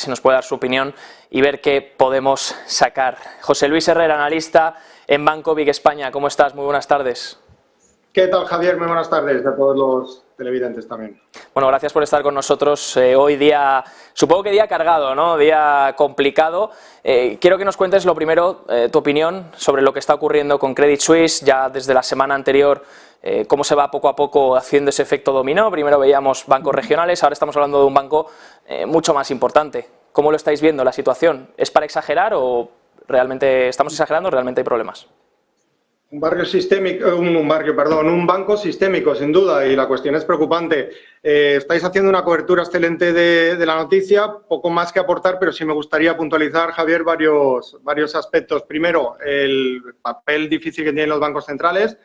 si nos puede dar su opinión y ver qué podemos sacar. José Luis Herrera, analista en Banco Vic España. ¿Cómo estás? Muy buenas tardes. ¿Qué tal, Javier? Muy buenas tardes a todos los televidentes también. Bueno, gracias por estar con nosotros hoy día, supongo que día cargado, ¿no? Día complicado. Quiero que nos cuentes lo primero, tu opinión sobre lo que está ocurriendo con Credit Suisse, ya desde la semana anterior, cómo se va poco a poco haciendo ese efecto dominó. Primero veíamos bancos regionales, ahora estamos hablando de un banco mucho más importante. ¿Cómo lo estáis viendo la situación? ¿Es para exagerar o realmente estamos exagerando o realmente hay problemas? Un banco sistémico, sin duda, y la cuestión es preocupante. Estáis haciendo una cobertura excelente de la noticia, poco más que aportar, pero sí me gustaría puntualizar, Javier, varios aspectos. Primero, el papel difícil que tienen los bancos centrales,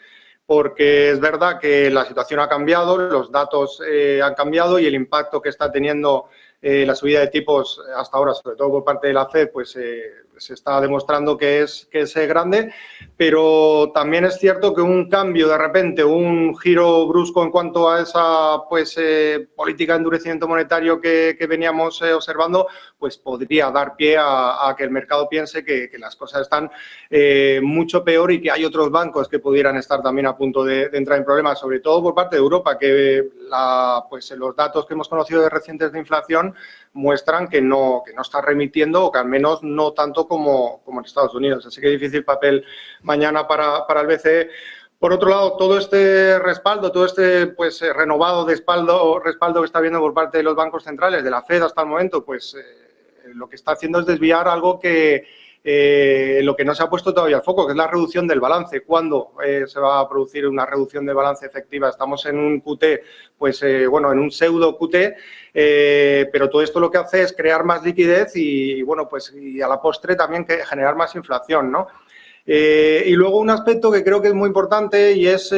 porque es verdad que la situación ha cambiado, los datos han cambiado y el impacto que está teniendo la subida de tipos hasta ahora, sobre todo por parte de la FED, pues se está demostrando que es grande, pero también es cierto que un cambio de repente, un giro brusco en cuanto a esa política de endurecimiento monetario que veníamos observando, pues podría dar pie a que el mercado piense que las cosas están mucho peor y que hay otros bancos que pudieran estar también a punto de entrar en problemas, sobre todo por parte de Europa, que los datos que hemos conocido de recientes de inflación muestran que no está remitiendo, o que al menos no tanto como en Estados Unidos. Así que difícil papel mañana para el BCE. Por otro lado, todo este respaldo, todo este renovado respaldo que está habiendo por parte de los bancos centrales, de la FED hasta el momento, lo que está haciendo es desviar algo que lo que no se ha puesto todavía al foco, que es la reducción del balance. ¿Cuándo se va a producir una reducción de balance efectiva? Estamos en un QT, en un pseudo QT, pero todo esto lo que hace es crear más liquidez y a la postre también generar más inflación, ¿no? Y luego un aspecto que creo que es muy importante y es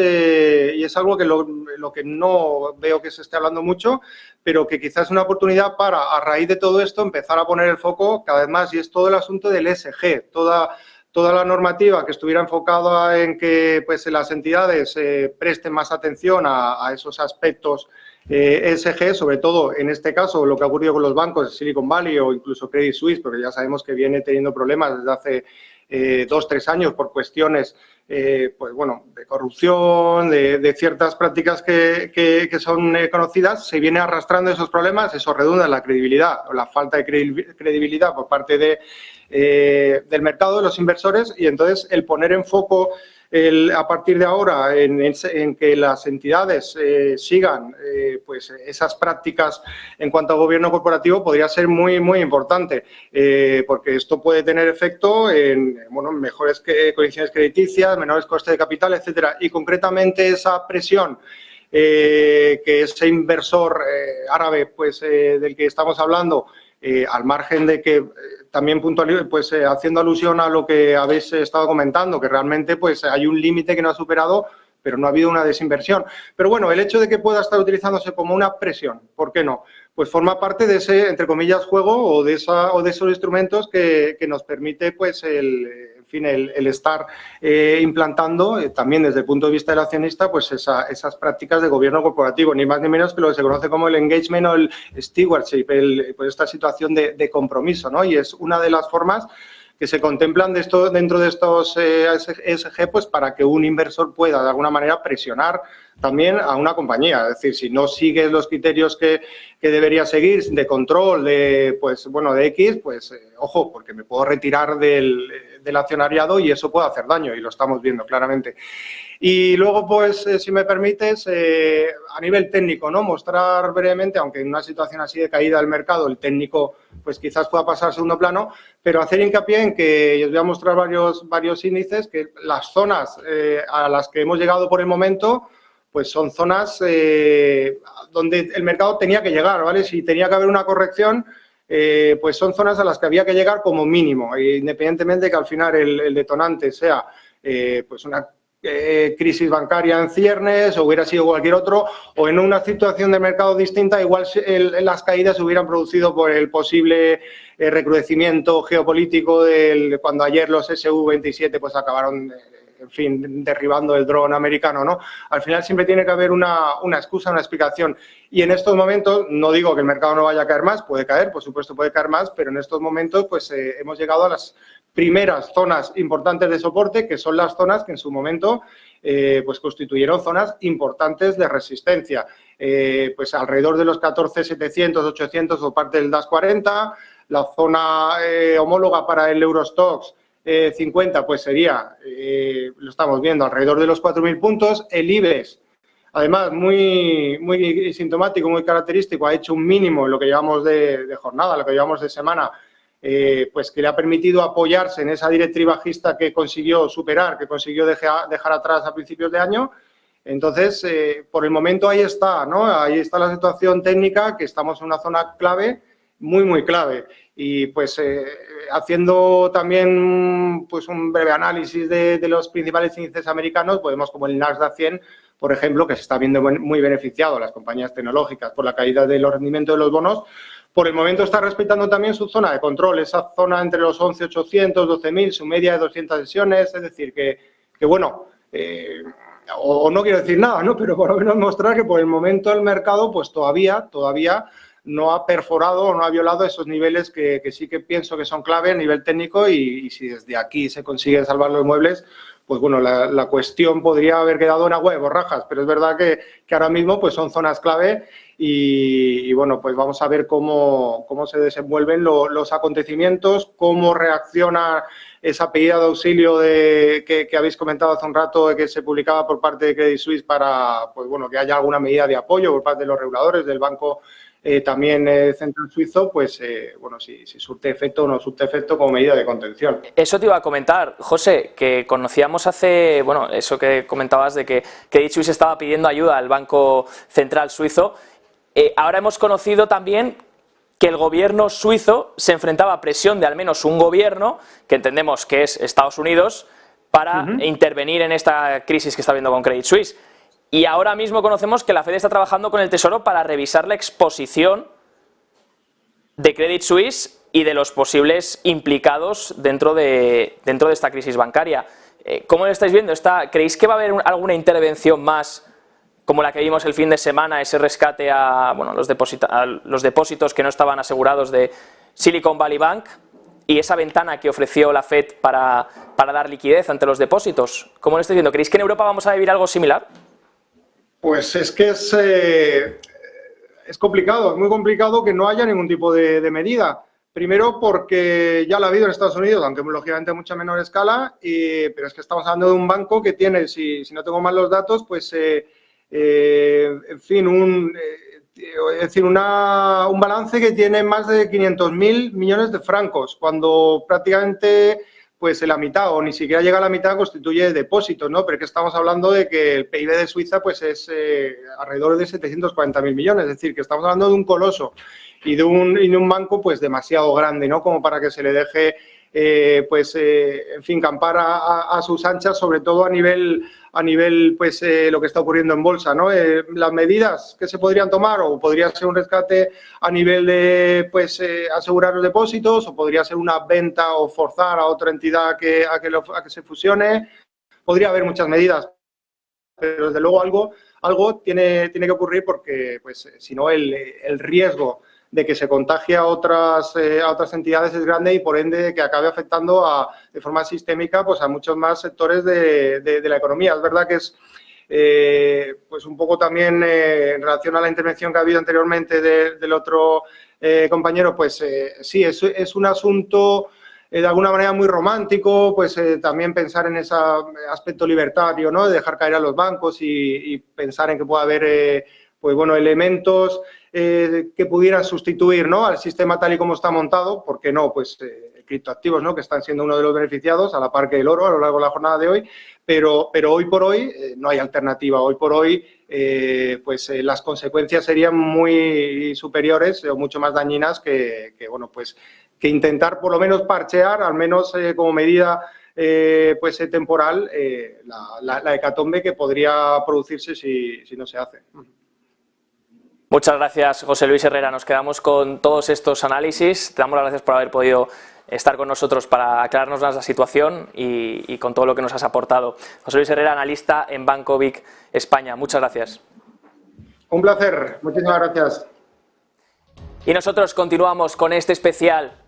algo que lo que no veo que se esté hablando mucho, pero que quizás es una oportunidad para, a raíz de todo esto, empezar a poner el foco cada vez más, y es todo el asunto del ESG, toda la normativa que estuviera enfocada en que las entidades presten más atención a esos aspectos ESG, sobre todo en este caso lo que ha ocurrido con los bancos de Silicon Valley o incluso Credit Suisse, porque ya sabemos que viene teniendo problemas desde hace 2-3 años por cuestiones de corrupción, de ciertas prácticas que son conocidas. Se viene arrastrando esos problemas, eso redunda en la credibilidad o la falta de credibilidad por parte del mercado, de los inversores, y entonces el poner en foco a partir de ahora en que las entidades sigan esas prácticas en cuanto a gobierno corporativo podría ser muy, muy importante, porque esto puede tener efecto en mejores condiciones crediticias, menores costes de capital, etcétera. Y concretamente esa presión que ese inversor árabe del que estamos hablando, al margen de que también haciendo alusión a lo que habéis estado comentando, que realmente hay un límite que no ha superado, pero no ha habido una desinversión. Pero bueno, el hecho de que pueda estar utilizándose como una presión, ¿por qué no? Pues forma parte de ese, entre comillas, juego o de esos instrumentos que nos permite el estar implantando también desde el punto de vista del accionista esas prácticas de gobierno corporativo, ni más ni menos que lo que se conoce como el engagement o el stewardship, esta situación de compromiso, ¿no? Y es una de las formas que se contemplan dentro de estos ESG, para que un inversor pueda de alguna manera presionar también a una compañía. Es decir, si no sigues los criterios que debería seguir de control de X, ojo, porque me puedo retirar del accionariado y eso puede hacer daño, y lo estamos viendo claramente. Y luego, si me permites, a nivel técnico, ¿no? Mostrar brevemente, aunque en una situación así de caída del mercado, el técnico quizás pueda pasar a segundo plano, pero hacer hincapié en que os voy a mostrar varios índices, que las zonas a las que hemos llegado por el momento, son zonas donde el mercado tenía que llegar, ¿vale? Si tenía que haber una corrección, son zonas a las que había que llegar como mínimo, independientemente de que al final el detonante sea una crisis bancaria en ciernes, o hubiera sido cualquier otro, o en una situación de mercado distinta, igual las caídas se hubieran producido por el posible recrudecimiento geopolítico cuando ayer los SU-27 acabaron en fin, derribando el dron americano, ¿no? Al final siempre tiene que haber una excusa, una explicación. Y en estos momentos, no digo que el mercado no vaya a caer más, puede caer, por supuesto puede caer más, pero en estos momentos pues hemos llegado a las primeras zonas importantes de soporte, que son las zonas que en su momento pues constituyeron zonas importantes de resistencia. Pues alrededor de los 14.700, 800 o parte del DAX 40, la zona homóloga para el Eurostoxx 50 pues sería, lo estamos viendo, alrededor de los 4.000 puntos. El IBEX, además, muy sintomático, muy característico, ha hecho un mínimo en lo que llevamos de jornada, lo que llevamos de semana, pues que le ha permitido apoyarse en esa directriz bajista que consiguió superar, que consiguió dejar atrás a principios de año. Entonces, por el momento ahí está, ¿no? Ahí está la situación técnica, que estamos en una zona clave, muy clave. Y pues haciendo también pues un breve análisis de los principales índices americanos, podemos, como el Nasdaq 100, por ejemplo, que se está viendo muy beneficiado, las compañías tecnológicas, por la caída de los rendimientos de los bonos, por el momento está respetando también su zona de control, esa zona entre los 11.800, 12.000, su media de 200 sesiones, es decir, que bueno, o no quiero decir nada, ¿no? Pero por lo menos mostrar que por el momento el mercado pues todavía no ha perforado o no ha violado esos niveles que sí que pienso que son clave a nivel técnico, y si desde aquí se consiguen salvar los muebles, pues bueno, la cuestión podría haber quedado en agua de borrajas, pero es verdad que ahora mismo pues son zonas clave y bueno, pues vamos a ver cómo se desenvuelven los acontecimientos, cómo reacciona esa pedida de auxilio que habéis comentado hace un rato, que se publicaba por parte de Credit Suisse para, pues bueno, que haya alguna medida de apoyo por parte de los reguladores del banco también central suizo, pues bueno, si surte efecto o no surte efecto como medida de contención. Eso te iba a comentar, José, que conocíamos hace, bueno, eso que comentabas de que Credit Suisse estaba pidiendo ayuda al Banco Central Suizo. Ahora hemos conocido también que el gobierno suizo se enfrentaba a presión de al menos un gobierno, que entendemos que es Estados Unidos, para intervenir en esta crisis que está habiendo con Credit Suisse. Y ahora mismo conocemos que la Fed está trabajando con el Tesoro para revisar la exposición de Credit Suisse y de los posibles implicados dentro de esta crisis bancaria. ¿Cómo lo estáis viendo? ¿Creéis que va a haber alguna intervención más como la que vimos el fin de semana, ese rescate a, bueno, los depósitos que no estaban asegurados de Silicon Valley Bank, y esa ventana que ofreció la Fed para dar liquidez ante los depósitos? ¿Cómo lo estáis viendo? ¿Creéis que en Europa vamos a vivir algo similar? Pues es que es complicado, es muy complicado que no haya ningún tipo de medida. Primero porque ya la ha habido en Estados Unidos, aunque lógicamente a mucha menor escala, pero es que estamos hablando de un banco que tiene, si no tengo mal los datos, pues en fin, un balance que tiene más de 500.000 millones de francos, cuando prácticamente pues la mitad o ni siquiera llega a la mitad constituye depósitos, ¿no? Pero es que estamos hablando de que el PIB de Suiza pues es alrededor de 740.000 millones, es decir, que estamos hablando de un coloso y de un banco pues demasiado grande, ¿no? Como para que se le deje en fin, campar a sus anchas, sobre todo a nivel pues lo que está ocurriendo en bolsa, ¿no? Las medidas que se podrían tomar, o podría ser un rescate a nivel de pues asegurar los depósitos, o podría ser una venta o forzar a otra entidad a que se fusione. Podría haber muchas medidas, pero desde luego algo tiene que ocurrir, porque pues si no el riesgo de que se contagie a otras entidades es grande, y por ende que acabe afectando de forma sistémica pues a muchos más sectores de la economía. Es verdad que es pues un poco también en relación a la intervención que ha habido anteriormente del otro compañero, pues sí, es un asunto de alguna manera muy romántico, pues también pensar en ese aspecto libertario, ¿no? De dejar caer a los bancos y pensar en que pueda haber pues bueno, elementos que pudieran sustituir, ¿no?, al sistema tal y como está montado. ¿Por qué no? Pues criptoactivos, ¿no?, que están siendo uno de los beneficiados, a la par que el oro a lo largo de la jornada de hoy, pero hoy por hoy no hay alternativa. Hoy por hoy pues las consecuencias serían muy superiores o mucho más dañinas que bueno, pues que intentar por lo menos parchear, al menos como medida pues temporal, la hecatombe que podría producirse si no se hace. Muchas gracias, José Luis Herrera. Nos quedamos con todos estos análisis. Te damos las gracias por haber podido estar con nosotros para aclararnos la situación y con todo lo que nos has aportado. José Luis Herrera, analista en Banco Vic España. Muchas gracias. Un placer. Muchísimas gracias. Y nosotros continuamos con este especial